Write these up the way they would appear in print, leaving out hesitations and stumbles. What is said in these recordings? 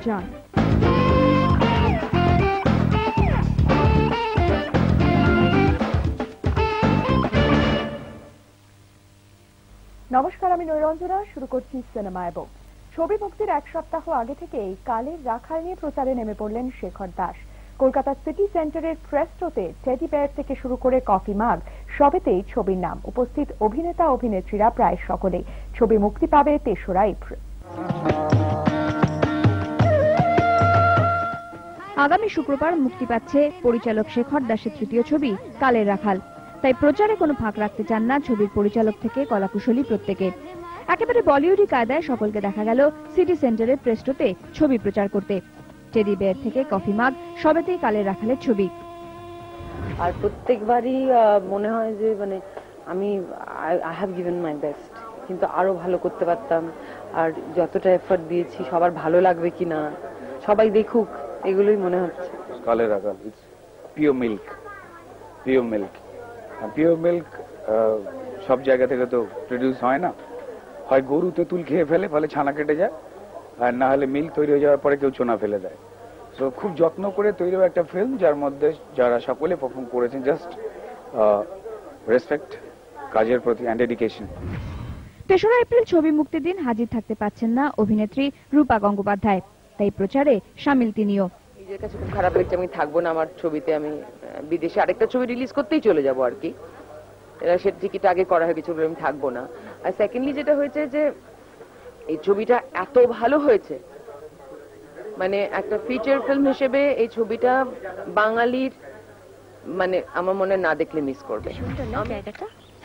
যান। নমস্কার, আমি নৈরঞ্জনা। শুরু করছি সিনেমা এবং ছবি মুক্তির এক সপ্তাহ আগে থেকেই কালের রাখাল নিয়ে প্রচারে নেমে পড়লেন শেখর দাস। কলকাতার সিটি সেন্টারের প্রেস শোতে টেডি বেয়ার থেকে শুরু করে কফি মাগ সবেতেই ছবির নাম। উপস্থিত অভিনেতা অভিনেত্রীরা প্রায় সকলেই। ছবি মুক্তি পাবে ৩রা এপ্রিল। আগামী শুক্রবার মুক্তি পাচ্ছে পরিচালক শেখর দাসের তৃতীয় ছবি কালের রাখাল। তাই প্রচারে কোনো ফাঁক রাখতে চান না ছবির পরিচালক থেকে কলাকুশলী প্রত্যেকে। একেবারে বলিউডি কায়দায় সকলকে দেখা গেল সিটি সেন্টারের প্রেস শোতে ছবি প্রচার করতে। টেডি বেয়ার থেকে কফি মাগ সবেতেই কালের রাখালের ছবি। আর প্রত্যেকবারই মনে হয় যে মানে আমি I have given my best, কিন্তু আরো ভালো করতে পারতাম। আর যতটা এফর্ট দিয়েছি সবার ভালো লাগবে কিনা, সবাই দেখুক, এগুলোই মনে হচ্ছে। কালের রাখাল it's pure milk, pure milk. Pure milk সব জায়গা থেকে তো প্রডিউস হয় না, হয় গরু তেঁতুল খেয়ে ফেলে, ফলে ছানা কেটে যায়, আর না হলে মিল্ক তৈরি হয়ে যাওয়ার পরে কেউ চোনা ফেলে দেয়। সো খুব যত্ন করে তৈরি একটা ফিল্ম, যার মধ্যে যারা সকলে পারফর্ম করেছেন, জাস্ট রেসপেক্ট কাজের প্রতি এন্ড ডেডিকেশন। ৩রা এপ্রিল ছবি মুক্তির দিন হাজির থাকতে পারছেন না অভিনেত্রী রূপা গঙ্গোপাধ্যায়, তাই প্রচারে সামিল তিনিও। নিজের কাছে খুব খারাপ লাগছে, আমি থাকবো না আমার ছবিতে। আমি বিদেশে আরেকটা ছবি রিলিজ করতেই চলে যাবো আর কি। এরা সে টিকিট আগে করা হয়ে গেছে, আমি থাকবো না। আর সেকেন্ডলি যেটা হয়েছে যে এই ছবিটা এত ভালো হয়েছে, মানে একটা ফিচার ফিল্ম হিসেবে এই ছবিটা বাঙালির মানে আমার মনে না দেখলে মিস করবে।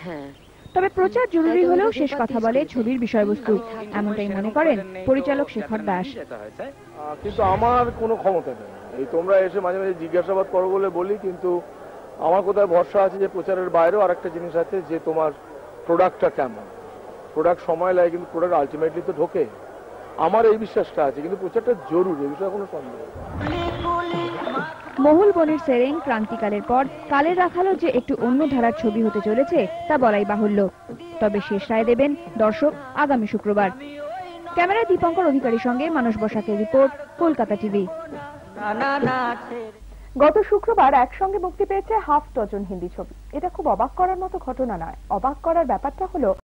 হ্যাঁ, তবে প্রচার জরুরি হলেও শেষ কথা বলে ছবির বিষয়বস্তু, এমনটাই মনে করেন পরিচালক শেখর দাস। কিন্তু আমার কোনো ক্ষমতা নেই, এই তোমরা এসে মাঝে মাঝে জিজ্ঞাসাবাদ করো বলে বলি, কিন্তু আমার কোথায় ভরসা আছে যে প্রচারের বাইরেও আরেকটা জিনিস আছে যে তোমার প্রোডাক্টটা কেমন। প্রোডাক্ট সময় লাগে, কিন্তু প্রোডাক্ট আলটিমেটলি তো ঢোকে। আমার এই বিশ্বাসটা আছে, কিন্তু প্রচারটা জরুরি, এই বিষয়ে কোনো সন্দেহ নেই। মহুল বনির সেরেং ক্রান্তিকালের পর কালের রাখালও যে একটু অন্য ধারার ছবি হতে চলেছে তা বলাই বাহুল্য। তবে শেষ রায় দেবেন দর্শক আগামী শুক্রবার। ক্যামেরায় দীপঙ্কর অধিকারীর সঙ্গে মানস বসাকের রিপোর্ট, কলকাতা টিভি। গত শুক্রবার একসঙ্গে মুক্তি পেয়েছে হাফ ডজন হিন্দি ছবি। এটা খুব অবাক করার মতো ঘটনা নয়। অবাক করার ব্যাপারটা হলো